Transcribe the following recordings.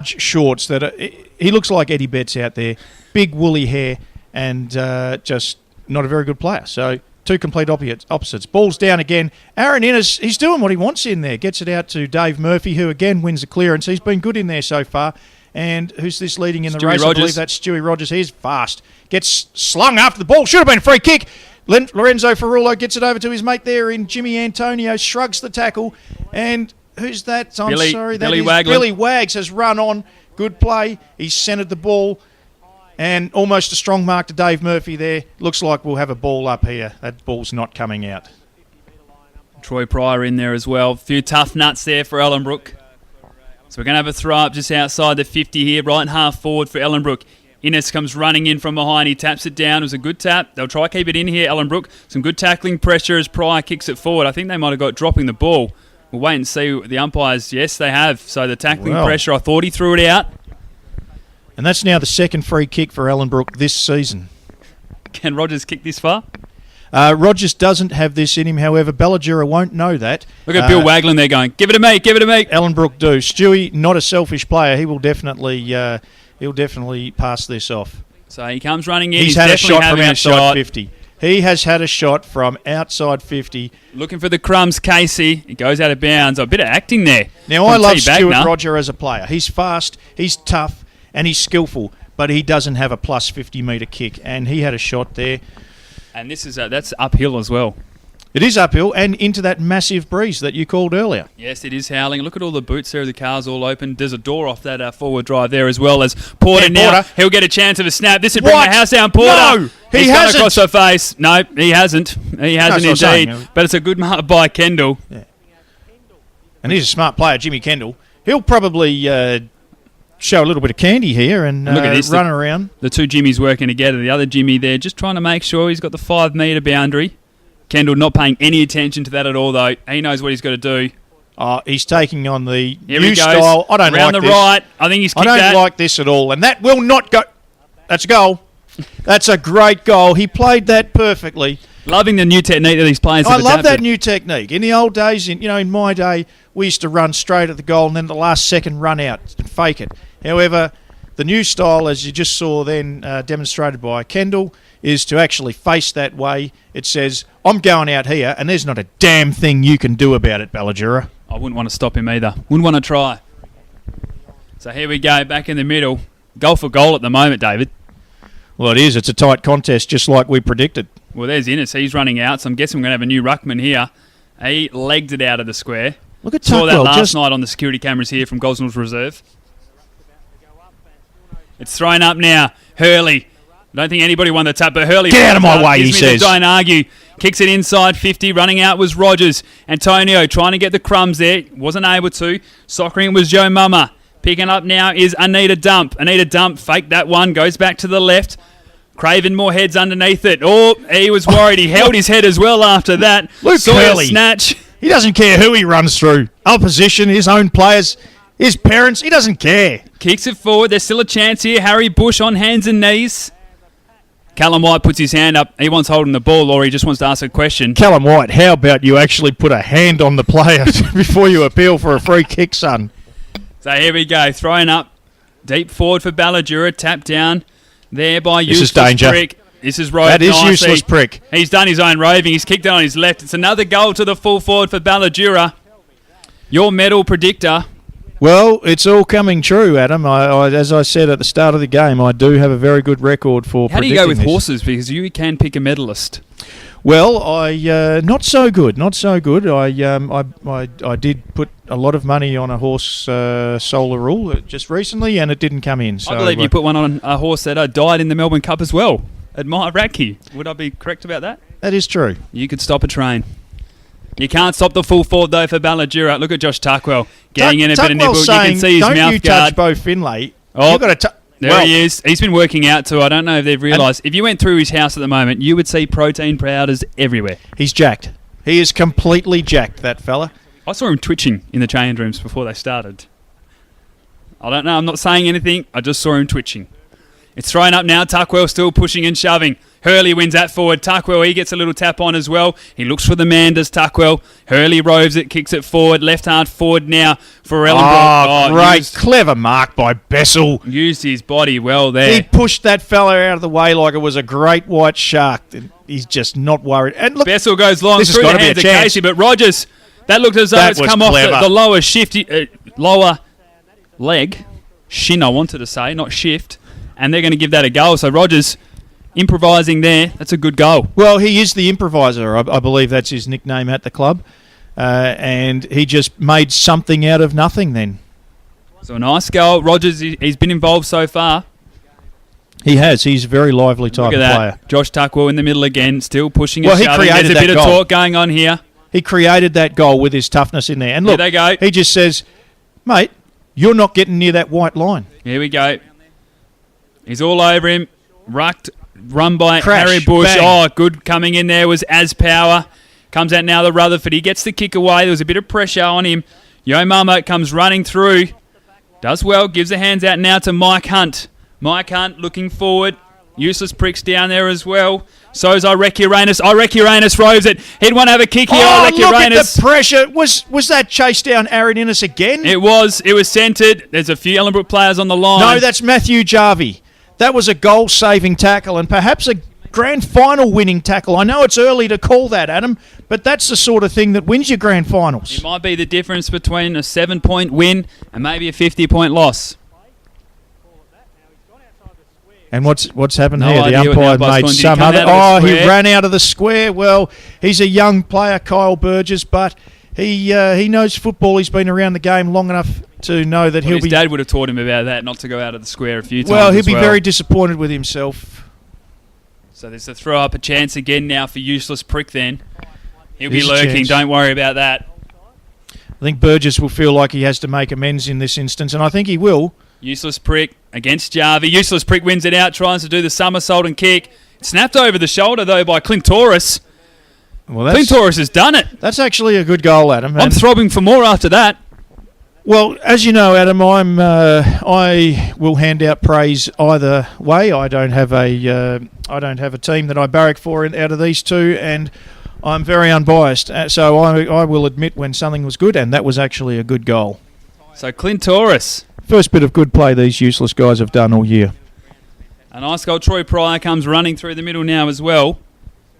shorts that he looks like Eddie Betts out there. Big woolly hair and just not a very good player. So two complete opposites. Ball's down again. Aaron Innes, he's doing what he wants in there. Gets it out to Dave Murphy, who again wins the clearance. He's been good in there so far. And who's this leading in the race? Rogers. I believe that's Stewie Rogers. He's fast. Gets slung after the ball. Should have been a free kick. Lorenzo Ferrulo gets it over to his mate there in Jimmy Antonio. Shrugs the tackle. And who's that? Billy Wagland. Billy Wags has run on. Good play. He's centred the ball. And almost a strong mark to Dave Murphy there. Looks like we'll have a ball up here. That ball's not coming out. Troy Pryor in there as well. A few tough nuts there for Ellenbrook. So we're going to have a throw up just outside the 50 here. Right half forward for Ellenbrook. Innes comes running in from behind. He taps it down. It was a good tap. They'll try to keep it in here, Ellenbrook. Some good tackling pressure as Pryor kicks it forward. I think they might have got dropping the ball. We'll wait and see the umpires. Yes, they have. So the tackling pressure, I thought he threw it out. And that's now the second free kick for Ellenbrook this season. Can Rogers kick this far? Rogers doesn't have this in him. However, Ballajura won't know that. Look at Bill Wagland there going, give it to me, give it to me. Ellenbrook do. Stewie, not a selfish player. He will definitely pass this off. So he comes running in. He's had a shot from outside 50. He has had a shot from outside 50. Looking for the crumbs, Casey. It goes out of bounds. A bit of acting there. Now, I love Stuart Roger as a player. He's fast, he's tough, and he's skillful, but he doesn't have a plus 50-metre kick, and he had a shot there. And this is that's uphill as well. It is uphill and into that massive breeze that you called earlier. Yes, it is howling. Look at all the boots there. The car's all open. There's a door off that forward drive there as well as Porter now. He'll get a chance of a snap. This would bring the house down. Porter. No, he hasn't. Across her face. No, he hasn't. He hasn't indeed. But it's a good mark by Kendall. Yeah. And he's a smart player, Jimmy Kendall. He'll probably show a little bit of candy here and look at this, run around. The two Jimmys working together. The other Jimmy there just trying to make sure he's got the 5-metre boundary. Kendall not paying any attention to that at all, though. He knows what he's got to do. He's taking on the Here new style. I don't around like the this. right. I think he's kicked that. I don't like this at all. And that will not go. That's a goal. That's a great goal. He played that perfectly. Loving the new technique that these players have adapted. I love that new technique. In the old days, in my day, we used to run straight at the goal and then the last second run out and fake it. However, the new style, as you just saw then demonstrated by Kendall, is to actually face that way. It says, I'm going out here, and there's not a damn thing you can do about it, Ballajura. I wouldn't want to stop him either. Wouldn't want to try. So here we go, back in the middle. Goal for goal at the moment, David. Well, it is. It's a tight contest, just like we predicted. Well, there's Innes. He's running out, so I'm guessing we're going to have a new ruckman here. He legged it out of the square. Look at Saw that last night on the security cameras here from Gosnell's Reserve. It's thrown up now. Hurley. I don't think anybody won the tap, but Hurley... Get out of my way, he says. Don't argue. Kicks it inside 50. Running out was Rogers. Antonio trying to get the crumbs there. Wasn't able to. Soccering was Joe Mama. Picking up now is Anita Dump. Anita Dump faked that one. Goes back to the left. Craven more heads underneath it. Oh, he was worried. He held his head as well after that. Luke Curley. Snatch. He doesn't care who he runs through. Opposition, his own players, his parents. He doesn't care. Kicks it forward. There's still a chance here. Harry Bush on hands and knees. Callum White puts his hand up. He wants holding the ball, or he just wants to ask a question. Callum White, how about you actually put a hand on the player before you appeal for a free kick, son? So here we go. Throwing up. Deep forward for Ballajura. Tap down there by Useless danger. Prick. This is right. That is Useless Prick. He's done his own roving. He's kicked it on his left. It's another goal to the full forward for Ballajura. Your medal predictor. Well, it's all coming true, Adam. As I said at the start of the game, I do have a very good record for predicting. How do you go with this. horses? Because you can pick a medalist. Well, not so good. I did put a lot of money on a horse, Solar Rule, just recently, and it didn't come in. So I believe you put one on a horse that died in the Melbourne Cup as well. Admire Ratke. Would I be correct about that? That is true. You could stop a train. You can't stop the full forward, though, for Ballajura. Look at Josh Tuckwell getting in a bit of nibble. You can see his mouth guard. Don't you touch Bo Finlay. Oh, there he is. He's been working out too. I don't know if they've realised. If you went through his house at the moment, you would see protein powders everywhere. He's jacked. He is completely jacked, that fella. I saw him twitching in the change rooms before they started. I don't know. I'm not saying anything. I just saw him twitching. It's thrown up now. Tuckwell still pushing and shoving. Hurley wins that forward. Tuckwell, he gets a little tap on as well. He looks for the man, does Tuckwell. Hurley roves it, kicks it forward. Left hand forward now for Ellenbrook. Great. Clever mark by Bessel. Used his body well there. He pushed that fella out of the way like it was a great white shark. He's just not worried. And look, Bessel goes long this has through the got to be hands a of chance. Casey, but Rogers, that looked as though That it's was come clever. off the lower shifty, lower leg. Shin, I wanted to say, not shift. And they're going to give that a go. So Rogers improvising there. That's a good goal. well, he is the improviser. I believe that's his nickname at the club. And he just made something out of nothing then. So a nice goal. Rogers, he's been involved so far. He has. He's a very lively type Look at of that. player. Josh Tuckwell in the middle again, still pushing Well, and he shoving. created There's a that bit goal. of talk going on here. He created that goal with his toughness in there. And look, Here they go. he just says, mate, you're not getting near that white line. Here we go. He's all over him. Rucked, run by Crash, Harry Bush. bang. Oh, good coming in there was As Power. Comes out now the Rutherford. He gets the kick away. There was a bit of pressure on him. Yo Mama comes running through. Does well. Gives the hands out now to Mike Hunt. Mike Hunt looking forward. Useless Pricks down there as well. So's Irek Uranus. Irek Uranus roves it. He'd want to have a kick here. Oh, Irek look Uranus. at the pressure. Was that chase down Aaron Innes again? It was centred. There's a few Ellenbrook players on the line. No, that's Matthew Jarvie. That was a goal-saving tackle and perhaps a grand final winning tackle. I know it's early to call that, Adam, but that's the sort of thing that wins your grand finals. It might be the difference between a 7-point win and maybe a 50-point loss. And what's happened No here? The idea what the umpire umpire's made going to do. some He come other... out of the he square. ran out of the square. Well, he's a young player, Kyle Burgess, but he knows football. He's been around the game long enough to know that he'll His be... dad would have taught him about that, not to go out of the square a few times. Well, he'll as be very disappointed with himself. So there's a throw up a chance again now for Useless Prick then. He'll be Here's a lurking, chance. don't worry about that. I think Burgess will feel like he has to make amends in this instance, and I think he will. Useless Prick against Jarvie. Useless Prick wins it out, tries to do the somersault and kick. Snapped over the shoulder though by Clint Torres. Well, Clint Torres has done it. that's actually a good goal, Adam. I'm And- throbbing for more after that. Well, as you know, Adam, I will hand out praise either way. I don't have a team that I barrack for out of these two, and I'm very unbiased. So I will admit when something was good, and that was actually a good goal. So Clint Torres. First bit of good play these useless guys have done all year. A nice goal. Troy Pryor comes running through the middle now as well.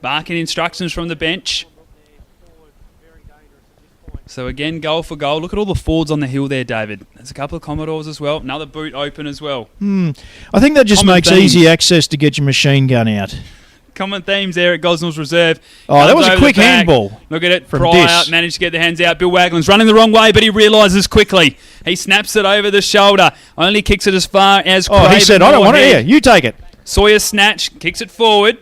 Barking instructions from the bench. So again, goal for goal. Look at all the forwards on the hill there, David. There's a couple of Commodores as well. Another boot open as well. I think that just Common makes themes. easy access to get your machine gun out. Common themes there at Gosnell's Reserve. Oh, that Comes was a over quick the back. handball Look at it. from Pryor Dis. managed to get the hands out. Bill Wagland's running the wrong way, but he realises quickly. He snaps it over the shoulder. Only kicks it as far as Oh, he Craven said, I don't want it Moorhead. here. You take it. Sawyer snatch, kicks it forward,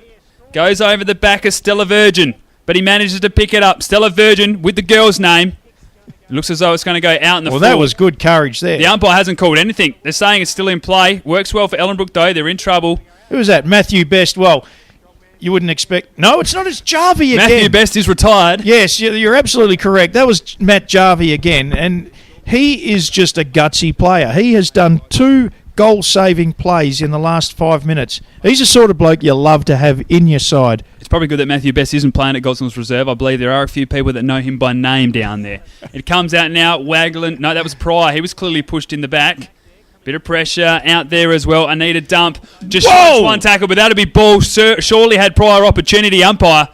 goes over the back of Stella Virgin, but he manages to pick it up. Stella Virgin with the girl's name. It looks as though it's going to go out in the Well, full. that was good courage there. The umpire hasn't called anything. They're saying it's still in play. Works well for Ellenbrook, though. They're in trouble. Who was that? Matthew Best. Well, you wouldn't expect... No, it's not. It's Jarvie again. Matthew Best is retired. Yes, you're absolutely correct. That was Matt Jarvie again, and he is just a gutsy player. He has done 2 goal-saving plays in the last 5 minutes. He's the sort of bloke you love to have in your side. It's probably good that Matthew Best isn't playing at Gosnell's Reserve. I believe there are a few people that know him by name down there. It comes out now. Wagland. No, that was Pryor. He was clearly pushed in the back. Bit of pressure out there as well. Anita Dump. Just Whoa! one tackle, but that'll be ball. Surely had Pryor opportunity. Umpire.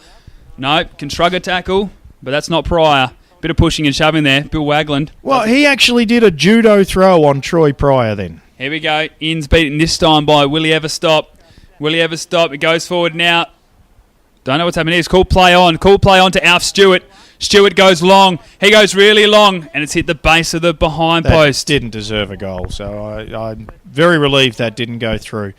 No, can shrug a tackle, but that's not Pryor. Bit of pushing and shoving there. Bill Wagland. Well, he actually did a judo throw on Troy Pryor then. Here we go. Inns beaten this time by Willie Everstop. Willie Everstop. It goes forward now. Don't know what's happening here. It's called play on. Called play on to Alf Stewart. Stewart goes long. He goes really long, and it's hit the base of the behind That post. didn't deserve a goal, so I'm very relieved that didn't go through.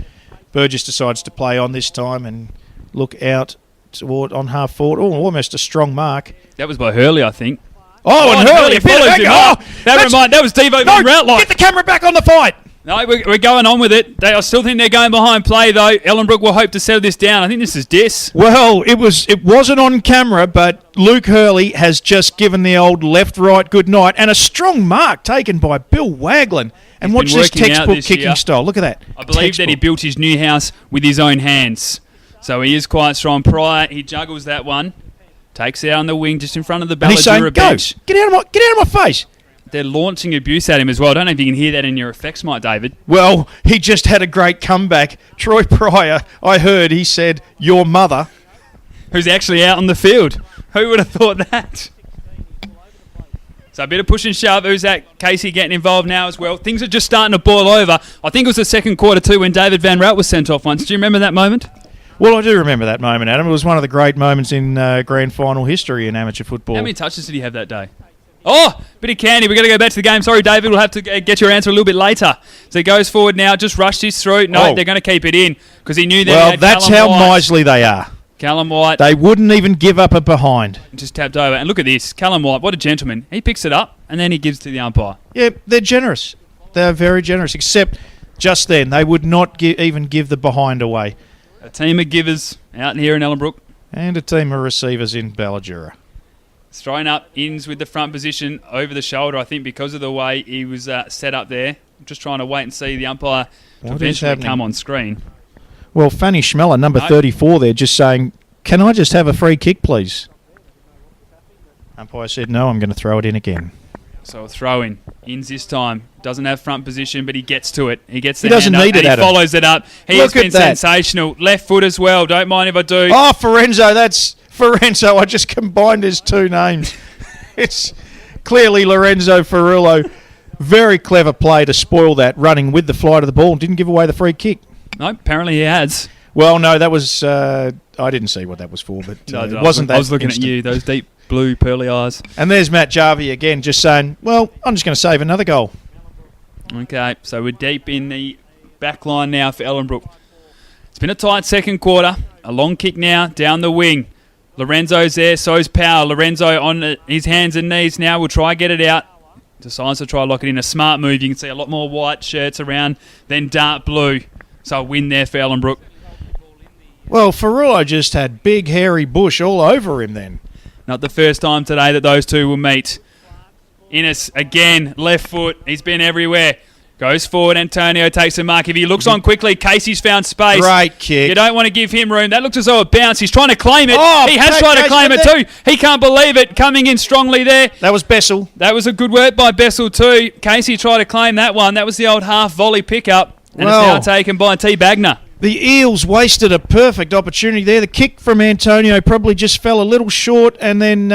Burgess decides to play on this time and look out toward on half forward. Oh, almost a strong mark. That was by Hurley, I think. Oh, and Hurley follows him up. That was Devo Van Routlike. Get the camera back on the fight. No, we're going on with it. I still think they're going behind play, though. Ellenbrook will hope to settle this down. I think this is Dis. Well, it wasn't on camera, but Luke Hurley has just given the old left-right good night, and a strong mark taken by Bill Waglin. And watch this textbook kicking style. Look at that. I believe that he built his new house with his own hands. So he is quite strong. Pryor, he juggles that one. Takes it out on the wing just in front of the Balladura bench. Go! Get out of my face! They're launching abuse at him as well. I don't know if you can hear that in your effects, Mike David. Well, he just had a great comeback. Troy Pryor, I heard he said, your mother. Who's actually out on the field. Who would have thought that? So a bit of push and shove. Who's that? Casey getting involved now as well. Things are just starting to boil over. I think it was the second quarter too when David Van Rout was sent off once. Do you remember that moment? Well, I do remember that moment, Adam. It was one of the great moments in grand final history in amateur football. How many touches did he have that day? Oh, bit of candy. We've got to go back to the game. Sorry, David. We'll have to get your answer a little bit later. So he goes forward now. Just rushed his through. No, they're going to keep it in because he knew that. Well, that's how miserly they are. Callum White. They wouldn't even give up a behind. Just tapped over. And look at this. Callum White, what a gentleman. He picks it up and then he gives to the umpire. Yeah, they're generous. They're very generous. Except just then, they would not even give the behind away. A team of givers out here in Ellenbrook. And a team of receivers in Balladura. Throwing up ins with the front position over the shoulder, I think, because of the way he was set up there. Just trying to wait and see the umpire to eventually come on screen. Well, Fanny Schmeller, number 34 there, just saying, can I just have a free kick, please? Umpire said, no, I'm going to throw it in again. So a throw in. Ins this time. Doesn't have front position, but he gets to it. He gets the He doesn't hand need up it, and he Adam. follows it up. He has been sensational. Left foot as well. Don't mind if I do. Oh, Forenzo, that's Forenzo. I just combined his two names. It's clearly Lorenzo Ferrullo. Very clever play to spoil that, running with the flight of the ball and didn't give away the free kick. No, apparently he has. Well, no, that was... I didn't see what that was for, but it wasn't that I was looking instant. at you, those deep blue pearly eyes. And there's Matt Jarvie again, just saying, well, I'm just going to save another goal. Okay, so we're deep in the back line now for Ellenbrook. It's been a tight second quarter. A long kick now down the wing. Lorenzo's there, so's Powell. Lorenzo on his hands and knees now. We'll try get it out. Decides to try lock it in. A smart move. You can see a lot more white shirts around than dark blue. So a win there for Ellenbrook. Well, Ferrullo just had big, hairy bush all over him then. Not the first time today that those two will meet. Innes, again, left foot. He's been everywhere. Goes forward. Antonio takes a mark. If he looks on quickly, Casey's found space. Great kick. You don't want to give him room. That looks as though it bounced. He's trying to claim it. Oh, he has tried to claim it too. He can't believe it. Coming in strongly there. That was Bessel. That was a good work by Bessel too. Casey tried to claim that one. That was the old half volley pickup. And it's now taken by T. Bagner. The Eels wasted a perfect opportunity there. The kick from Antonio probably just fell a little short, and then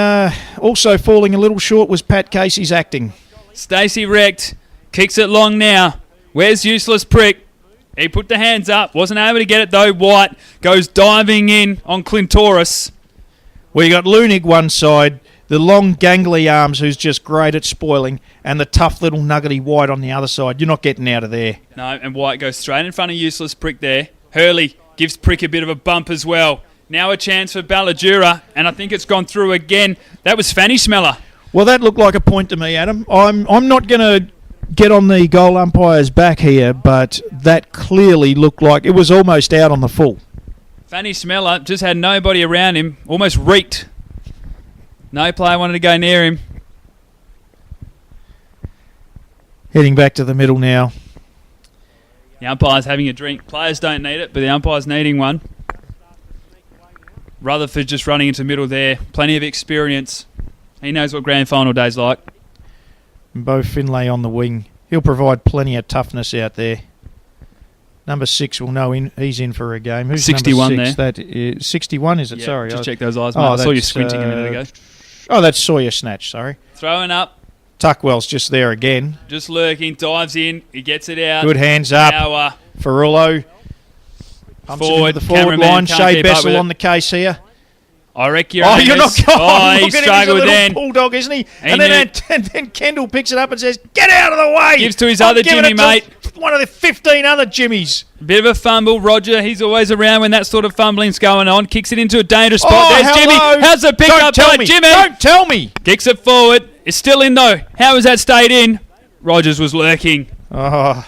also falling a little short was Pat Casey's acting. Stacey wrecked. Kicks it long now. Where's Useless Prick? He put the hands up. Wasn't able to get it though. White goes diving in on Clintoris. Well, you got Lunig one side, the long gangly arms who's just great at spoiling, and the tough little nuggety White on the other side. You're not getting out of there. No, and White goes straight in front of Useless Prick there. Hurley gives Prick a bit of a bump as well. Now a chance for Balladura, and I think it's gone through again. That was Fanny Schmeller. Well, that looked like a point to me, Adam. I'm not going to get on the goal umpire's back here, but that clearly looked like it was almost out on the full. Fanny Schmeller just had nobody around him, almost reeked. No player wanted to go near him. Heading back to the middle now. The umpire's having a drink. Players don't need it, but the umpire's needing one. Rutherford just running into middle there. Plenty of experience. He knows what grand final day's like. Bo Finlay on the wing. He'll provide plenty of toughness out there. Number 6 will know he's in for a game. Who's 61 number 6? there. That is 61, is it? Yeah, sorry. just check those eyes, mate. I saw you squinting a minute ago. Oh, that's Sawyer Snatch, sorry. Throwing up. Tuckwell's just there again. Just lurking. Dives in. He gets it out. Good hands up. Power. Ferrullo. Forward. The forward line. Shea Bessel on the case here. I reckon you're not going. Oh, he Look at him, struggled he's a then. little bulldog, isn't he? And then Kendall picks it up and says, "Get out of the way!" Gives to his other Jimmy, mate. One of the 15 other Jimmies. Bit of a fumble. Roger, he's always around when that sort of fumbling's going on. Kicks it into a dangerous spot. Oh, There's Jimmy. How's the pick up by Jimmy? Don't tell me. Kicks it forward. It's still in though. How has that stayed in? Rogers was lurking. Oh,